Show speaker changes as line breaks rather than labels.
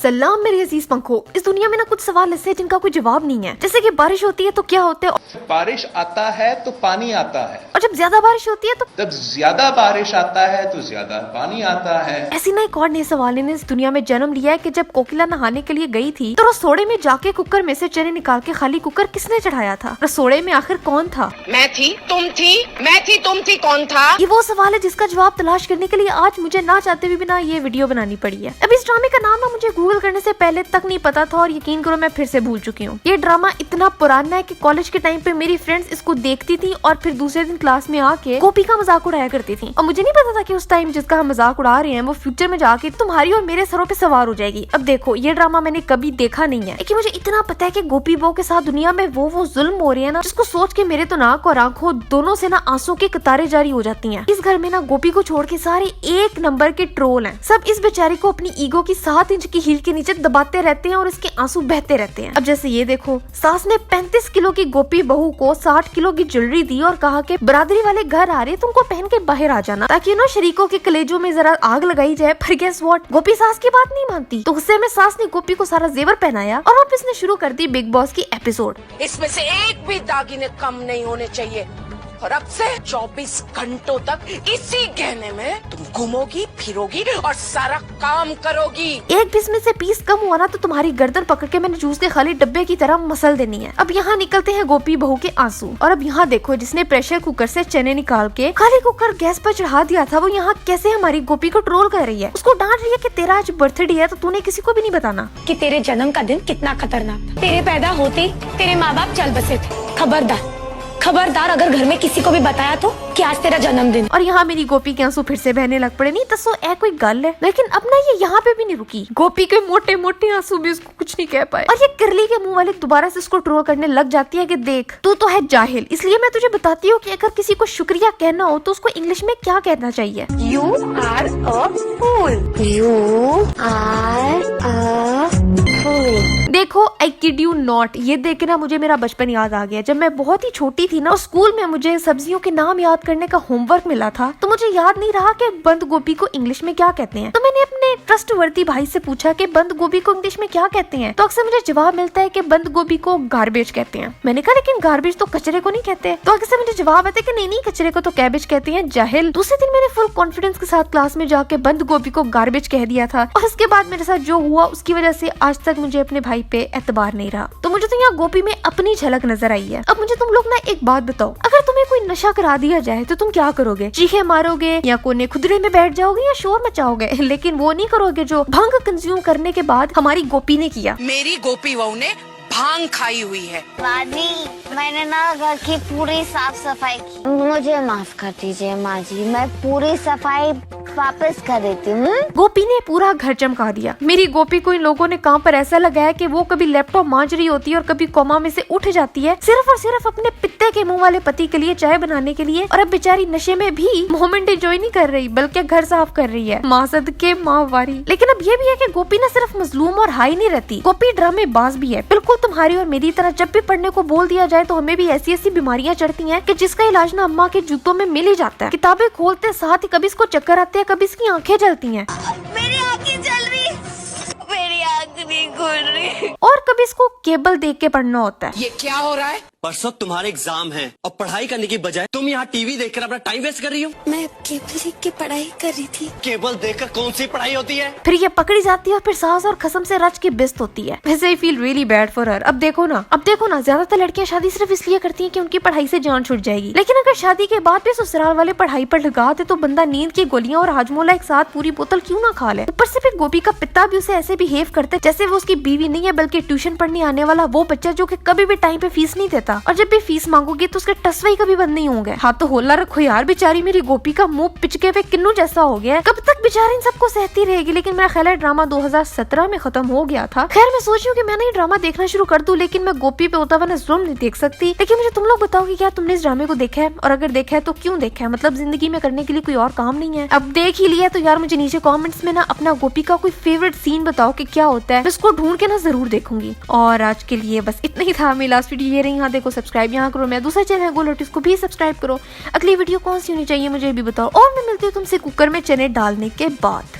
सलाम मेरे अजीज पंखो। इस दुनिया में ना कुछ सवाल ऐसे हैं जिनका कोई जवाब नहीं है। जैसे कि बारिश होती है तो क्या होता है,
बारिश आता है तो पानी आता है,
और जब ज्यादा बारिश होती है तो
जब ज्यादा बारिश आता है तो ज्यादा पानी आता है।
ऐसी ना एक और नए सवाल ने इस दुनिया में जन्म लिया है कि जब कोकिला नहाने के लिए गई थी तो रसोड़े में जाके कुकर में से चने निकाल के खाली कुकर किसने चढ़ाया था? रसोड़े में आखिर कौन था?
मैं थी, तुम थी, मैं थी, तुम थी, कौन था?
ये वो सवाल है जिसका जवाब तलाश करने के लिए आज मुझे ना चाहते हुए भी ना ये वीडियो बनानी पड़ी है। अब इस ड्रामे का नाम ना मुझे गूगल करने से पहले तक नहीं पता था और यकीन करो मैं फिर से भूल चुकी हूँ। ये ड्रामा इतना पुराना है कि कॉलेज के टाइम पे मेरी फ्रेंड्स इसको देखती थी और फिर दूसरे दिन क्लास में आके गोपी का मजाक उड़ाया करती थी। और मुझे नहीं पता था कि उस टाइम जिसका हम मजाक उड़ा रहे हैं वो फ्यूचर में जाके तुम्हारी और मेरे सरों पे सवार हो जाएगी। अब देखो ये ड्रामा मैंने कभी देखा नहीं है, लेकिन मुझे इतना पता है कि गोपी बहू के साथ दुनिया में वो जुल्म हो रहे हैं ना, जिसको सोच के मेरे तो नाक और आंखों दोनों से ना आंसू की कतारें जारी हो जाती हैं। इस घर में ना गोपी को छोड़ के सारे एक नंबर के ट्रोल हैं। सब इस बेचारी को अपनी ईगो की 7 इंच की हील के नीचे दबाते रहते हैं और इसके आंसू बहते रहते हैं। अब जैसे ये देखो, सास ने 35 किलो की गोपी बहू को 60 किलो की ज्वेलरी दी और कहा कि बरादरी वाले घर आ रहे तो उनको पहन के बाहर आ जाना ताकि ना शरीकों के कलेजों में जरा आग लगाई जाए। पर गेस व्हाट, गोपी सास की बात नहीं मानती। तो गुस्से में सास ने गोपी को सारा जेवर पहनाया और अब इसने शुरू कर दी बिग बॉस की एपिसोड।
इसमें से एक भी दागिने कम नहीं होने चाहिए और अब से 24 घंटों तक इसी गहने में तुम घूमोगी फिरोगी और सारा काम करोगी।
एक भी इसमें से पीस कम हुआ ना तो तुम्हारी गर्दन पकड़ के मैंने जूस के खाली डब्बे की तरह मसल देनी है। अब यहाँ निकलते हैं गोपी बहू के आंसू। और अब यहाँ देखो, जिसने प्रेशर कुकर से चने निकाल के खाली कुकर गैस पर चढ़ा दिया था वो यहाँ कैसे हमारी गोपी को ट्रोल कर रही है। उसको डांट रही है कि तेरा आज बर्थडे है तो तूने किसी को भी नहीं बताना
कि तेरे जन्म का दिन कितना खतरनाक था। तेरे पैदा होते तेरे माँ बाप चल बसे थे। खबरदार अगर घर में किसी को भी बताया तो कि आज तेरा जन्मदिन।
और यहाँ मेरी गोपी के आंसू फिर से बहने लग पड़े। नहीं तसो ए कोई गल है, लेकिन अब ना ये यहाँ पे भी नहीं रुकी। गोपी के मोटे मोटे आंसू भी उसको कुछ नहीं कह पाए और ये किरली के मुंह वाले दोबारा से उसको ट्रोल करने लग जाती है कि देख तू तो है जाहिल, इसलिए मैं तुझे बताती हूँ कि अगर किसी को शुक्रिया कहना हो तो उसको इंग्लिश में क्या कहना चाहिए।
You are a fool. You are a fool.
देखो आई किड यू नॉट, ये देख के ना मुझे मेरा बचपन याद आ गया। जब मैं बहुत ही छोटी थी ना, स्कूल में मुझे सब्जियों के नाम याद करने का होमवर्क मिला था तो मुझे याद नहीं रहा कि बंद गोभी को इंग्लिश में क्या कहते हैं। तो मैंने अपने ट्रस्टवर्दी भाई से पूछा कि बंद गोभी को इंग्लिश में क्या कहते हैं, तो अक्सर मुझे जवाब मिलता है कि बंद गोभी को गार्बेज कहते हैं। मैंने कहा लेकिन गार्बेज तो कचरे को नहीं कहते। तो अक्सर मुझे जवाब आता है कि नहीं कचरे को तो कैबेज कहते हैं, जाहिल। दूसरे दिन मैंने फुल कॉन्फिडेंस के साथ क्लास में जाके बंद गोभी को गार्बेज कह दिया था और उसके बाद मेरे साथ जो हुआ उसकी वजह से आज तक मुझे अपने भाई पे एतबार नहीं रहा। तो मुझे तो यहाँ गोपी में अपनी झलक नजर आई है। अब मुझे तुम लोग ना एक बात बताओ, अगर तुम्हें कोई नशा करा दिया जाए तो तुम क्या करोगे? चीखे मारोगे या कोने खुदरे में बैठ जाओगे या शोर मचाओगे? लेकिन वो नहीं करोगे जो भंग कंज्यूम करने के बाद हमारी गोपी ने किया।
मेरी गोपी बहू ने भांग खाई हुई है।
दादी, मैंने ना घर की पूरी साफ सफाई की, मुझे माफ कर दीजिए माँ जी, मैं पूरी सफाई वापस कर देती हूँ।
गोपी ने पूरा घर चमका दिया। मेरी गोपी को इन लोगों ने काम पर ऐसा लगाया कि वो कभी लैपटॉप मांज रही होती है और कभी कोमा में से उठ जाती है सिर्फ और सिर्फ अपने पित्ते के मुंह वाले पति के लिए चाय बनाने के लिए। और अब बेचारी नशे में भी मोमेंट एंजॉय नहीं कर रही बल्कि घर साफ कर रही है। माँ सदके माँ वारी। लेकिन अब ये भी है कि गोपी न सिर्फ मजलूम और हाई नहीं रहती, गोपी ड्रामे बाज भी है। बिल्कुल तुम्हारी और मेरी तरह जब भी पढ़ने को बोल दिया जाए तो हमें भी ऐसी ऐसी बीमारियां चढ़ती हैं कि जिसका इलाज ना अम्मा के जूतों में मिल ही जाता है। किताबें खोलते साथ ही कभी इसको चक्कर आते हैं, कभी इसकी आंखें जलती हैं,
मेरी आंखें जल रही, मेरी आंख नहीं खुल रही,
और कभी इसको केबल देख के पढ़ना होता है।
ये क्या हो रहा है?
परसों तुम्हारे एग्जाम हैं और पढ़ाई करने की बजाय तुम यहाँ टीवी देखकर अपना टाइम वेस्ट कर रही हो।
मैं केबल देख के पढ़ाई कर रही थी।
केबल देखकर कौन सी पढ़ाई होती है?
फिर ये पकड़ी जाती है और फिर सास और कसम से रच के बिस्त होती है। वैसे I feel really bad for her. अब देखो ना ज्यादातर लड़कियां शादी सिर्फ इसलिए करती हैं कि उनकी पढ़ाई से जान छूट जाएगी। लेकिन अगर शादी के बाद भी ससुराल वाले पढ़ाई पर लगा दे तो बंदा नींद की गोलियां और हाजमोला एक साथ पूरी बोतल क्यों ना खा ले। ऊपर से फिर गोपी का पिता भी उसे ऐसे बिहेव करते जैसे वो उसकी बीवी नहीं है बल्कि ट्यूशन पढ़ने आने वाला वो बच्चा जो कि कभी भी टाइम पे फीस नहीं देता, और जब भी फीस मांगोगी तो उसके टसवे कभी बंद नहीं होंगे। हाँ तो होला रखो यार, बेचारी मेरी गोपी का मुंह पिचके हुए किन्नू जैसा हो गया है। कब तक बेचारी इन सबको सहती रहेगी? लेकिन मेरा ख्याल है ड्रामा 2017 में खत्म हो गया था। खैर मैं सोच रही हूँ कि मैं ये ड्रामा देखना शुरू कर दूं, लेकिन मैं गोपी पे होता हुआ जुल्म नहीं देख सकती। लेकिन मुझे तुम लोग बताओ कि क्या तुमने इस ड्रामे को देखा है, और अगर देखा है तो क्यों देखा है? मतलब जिंदगी में करने के लिए कोई और काम नहीं है? अब देख ही लिया तो यार मुझे नीचे कॉमेंट्स में ना अपना गोपी का कोई फेवरेट सीन बताओ कि क्या होता है, इसको ढूंढ के ना जरूर देखूंगी। और आज के लिए बस इतना ही था। मेरी लास्ट वीडियो ये रही। यहाँ देखो सब्सक्राइब यहाँ करो, मैं दूसरा चैनल गोलोटिस को भी सब्सक्राइब करो। अगली वीडियो कौन सी होनी चाहिए मुझे भी बताओ, और मैं मिलती हूँ तुमसे कुकर में चने डालने के बाद।